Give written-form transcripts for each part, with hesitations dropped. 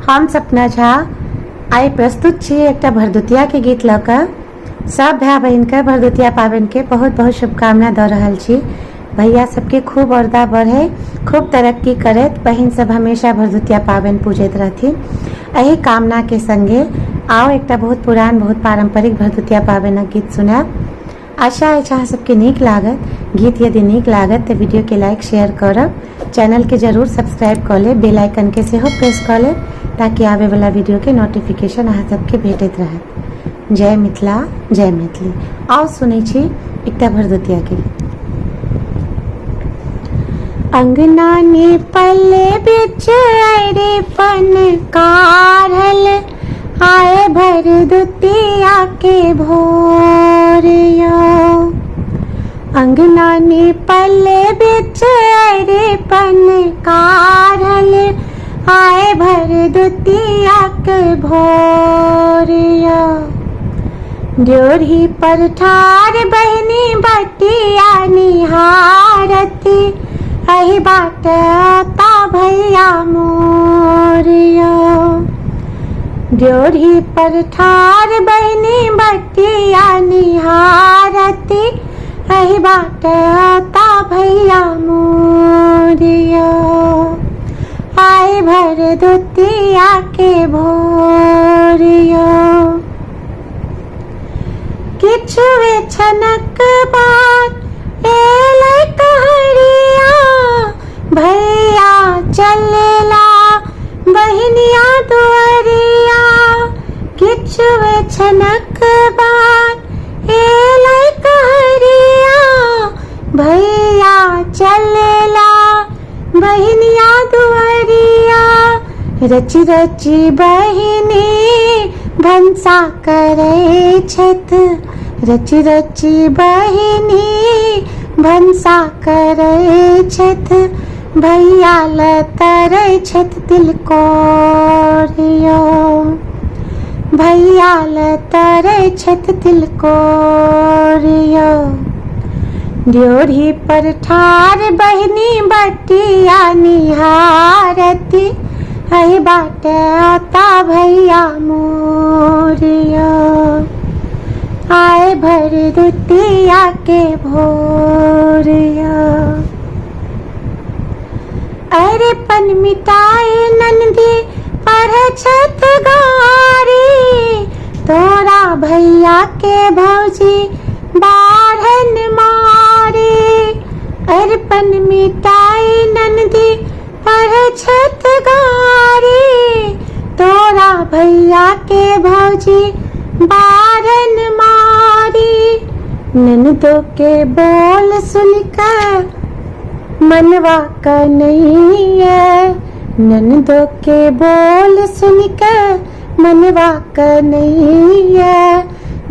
हम सपना झा आइ प्रस्तुत छी एकटा भरदुतिया के गीत लऽ कऽ। सब भाई बहन के भरदुतिया पाबनि के बहुत बहुत शुभकामना दऽ रहल छी। भैया सबके खूब औरदा बढ़े, खूब तरक्की करैत बहन सब हमेशा भरदुतिया पाबनि पूजैत रहथिन। एही कामना के संगे आओ एकटा बहुत पुरान बहुत पारंपरिक भरदुतिया पाबनिक गीत सुनाब। आशा अछि अहाँ सबके नीक लागत। गीत यदि नीक लागत तऽ वीडियो के लाइक शेयर करब, चैनल के जरूर सब्सक्राइब कऽ लेब, बेल आइकन के सेहो प्रेस कऽ लेब ताकि आवे वाला वीडियो के नोटिफिकेशन अहाँ सबके भेटैत रहत। जय मिथिला, जय मैथिली। आओ सुनै छी एकटा भरदुतिया के गीत। अंगना ने पल्ले बिच अरे पन काढ़ल, आए भरदुतिया के भोर यो। अंगना ने पल्ले बिच अरे पन काढ़ल, आए भरदुतिया के भोर यो। ड्योढ़ी पर ठार बहनी बटिया निहारती, अहि बाट ता भैया मोर यो। ड्योढ़ी पर ठार बहनी बटिया निहारती, अहि बाट ता भैया मोर यो। आए भरदुतिया के भोर यो। किछु छनक बाद एलै कहरिया, भैया चलेला बहनिया दुआरिया। किछु छनक बाद एलै कहरिया, भैया चलेला बहनिया दुआरिया। रची रची बहिनी भनसा करै छथि, रची रची बहिनी भनसा करै छथि, भैया लऽ तरै छथि तिलकोर यो। भैया लऽ तरै छथि तिलकोर यो। ड्योढ़ी पर ठार बहनी बटिया निहारती, अहि बाट ता भैया मोर यो। आए भरदुतिया के भोर यो। अरे पन मिटाए नंदी पढ़ै छथ गारी, तोरा भैया के भौजी बाढ़न मारी। अरपन मिटाई नंदी पढ़ै छथ गारी, तोरा भैया के भौजी बाढ़न मारी। ननदो के बोल सुनकर मनवा कन्हैया, ननदो के बोल सुनकर मनवा कन्हैया।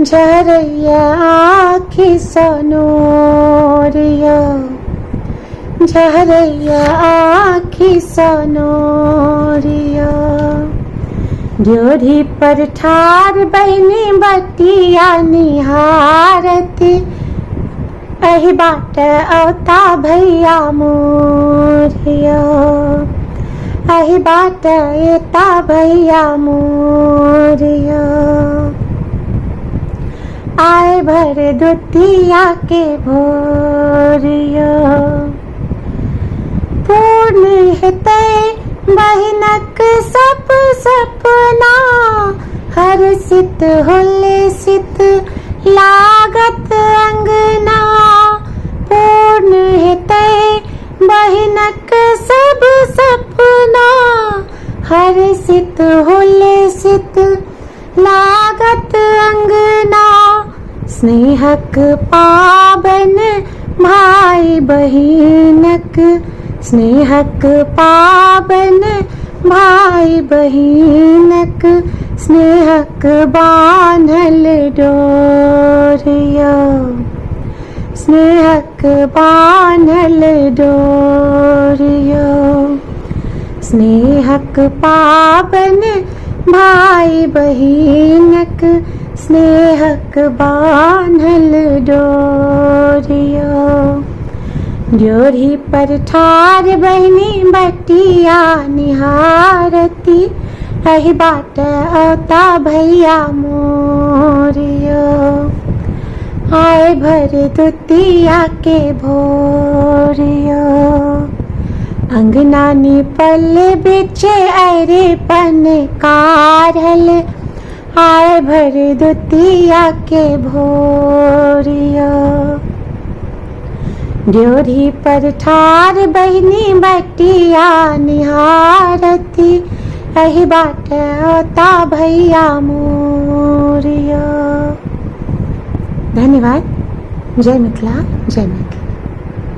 झरैया आँखि सनोर यो, झरैया आँखि सनोर यो। ड्योढ़ी पर ठार बहनी बटिया निहारती, अहि बाट औता भैया मोर यो। अहि बाट एता भैया मोर यो। आए भरदुतिया के भोर यो। पूर्ण हेतै बहिनक सब सपना, हर्षित हुल्लसित लागत अंगना। पूर्ण हेतै बहिनक सब सपना, हर्षित हुल्लसित लागत अंगना। स्नेहक पाबन भाई बहिनक, स्नेहक पाबन भाई बहिनक। स्नेहक बान्हल डोर यो, स्नेहक बान्हल डोर यो। स्नेहक पाबन भाई बहिनक, स्नेहक बान्हल डोर यो। ड्योढ़ी पर ठार बहनी बटिया निहारती, अही बाट अवता भैया मोरियो आए भर दुतिया के भोरियो अंगना निपल बिचे अरे पन कारल आए भर दुतिया के भोरियो ड्योढ़ी पर ठार बहनी बटिया निहारती अही बाट अवता भैया मोरियो। धन्यवाद। जय मिथिला, जय मिथिला।